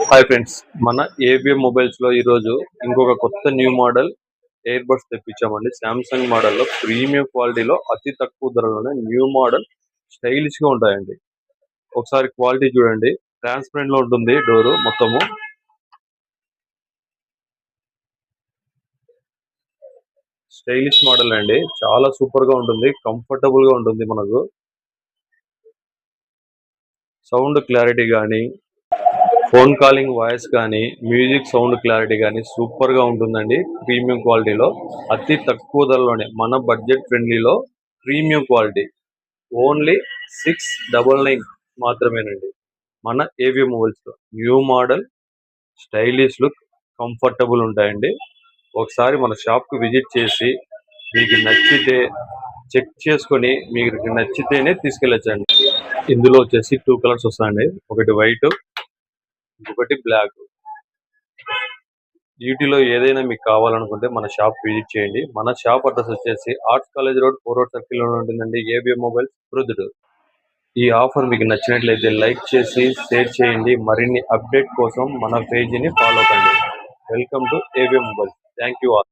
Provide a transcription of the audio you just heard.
Hi friends, మన ABM mobiles లో ఈరోజు ఇంకొక కొత్త న్యూ మోడల్ ఎయిర్ బడ్స్ తెప్పించామండి. శాంసంగ్ మోడల్లో ప్రీమియం క్వాలిటీలో అతి తక్కువ ధరలోనే న్యూ మోడల్ స్టైలిష్ గా ఉంటాయండి. ఒకసారి క్వాలిటీ చూడండి, ట్రాన్స్పరెంట్ లో ఉంటుంది డోరు మొత్తము. స్టైలిష్ మోడల్ అండి, చాలా సూపర్ గా ఉంటుంది, కంఫర్టబుల్ గా ఉంటుంది. మనకు సౌండ్ క్లారిటీ కానీ, ఫోన్ కాలింగ్ వాయిస్ కానీ, మ్యూజిక్ సౌండ్ క్లారిటీ కానీ సూపర్ గా ఉంటుందండి. ప్రీమియం క్వాలిటీలో అతి తక్కువ ధరలోనే మన బడ్జెట్ ఫ్రెండ్లీలో ప్రీమియం క్వాలిటీ ఓన్లీ 699 మాత్రమేనండి. మన ఏవిఎం మొబైల్స్ లో new model stylish look comfortable ఉంటాయండి. ఒకసారి మన షాప్ కు విజిట్ చేసి మీకు నచ్చితే చెక్ చేసుకొని మీకు నచ్చితేనే తీసుకెళ్ళొచ్చండి. ఇందులో వచ్చేసి 2 కలర్స్ వస్తాయండి, ఒకటి వైట్, ఇంకొకటి బ్లాక్. వీటిలో ఏదైనా మీకు కావాలనుకుంటే మన షాప్ విజిట్ చేయండి. మన షాప్ అడ్రస్ వచ్చేసి arts college road 4 road circle లో ఉంటుందండి. ABM mobiles Proddatur. ఈ ఆఫర్ మీకు నచ్చినట్లయితే లైక్ చేసి షేర్ చేయండి. మరిన్ని అప్డేట్ కోసం మన పేజీని ఫాలో కండి. Welcome to ABM mobiles. Thank you all.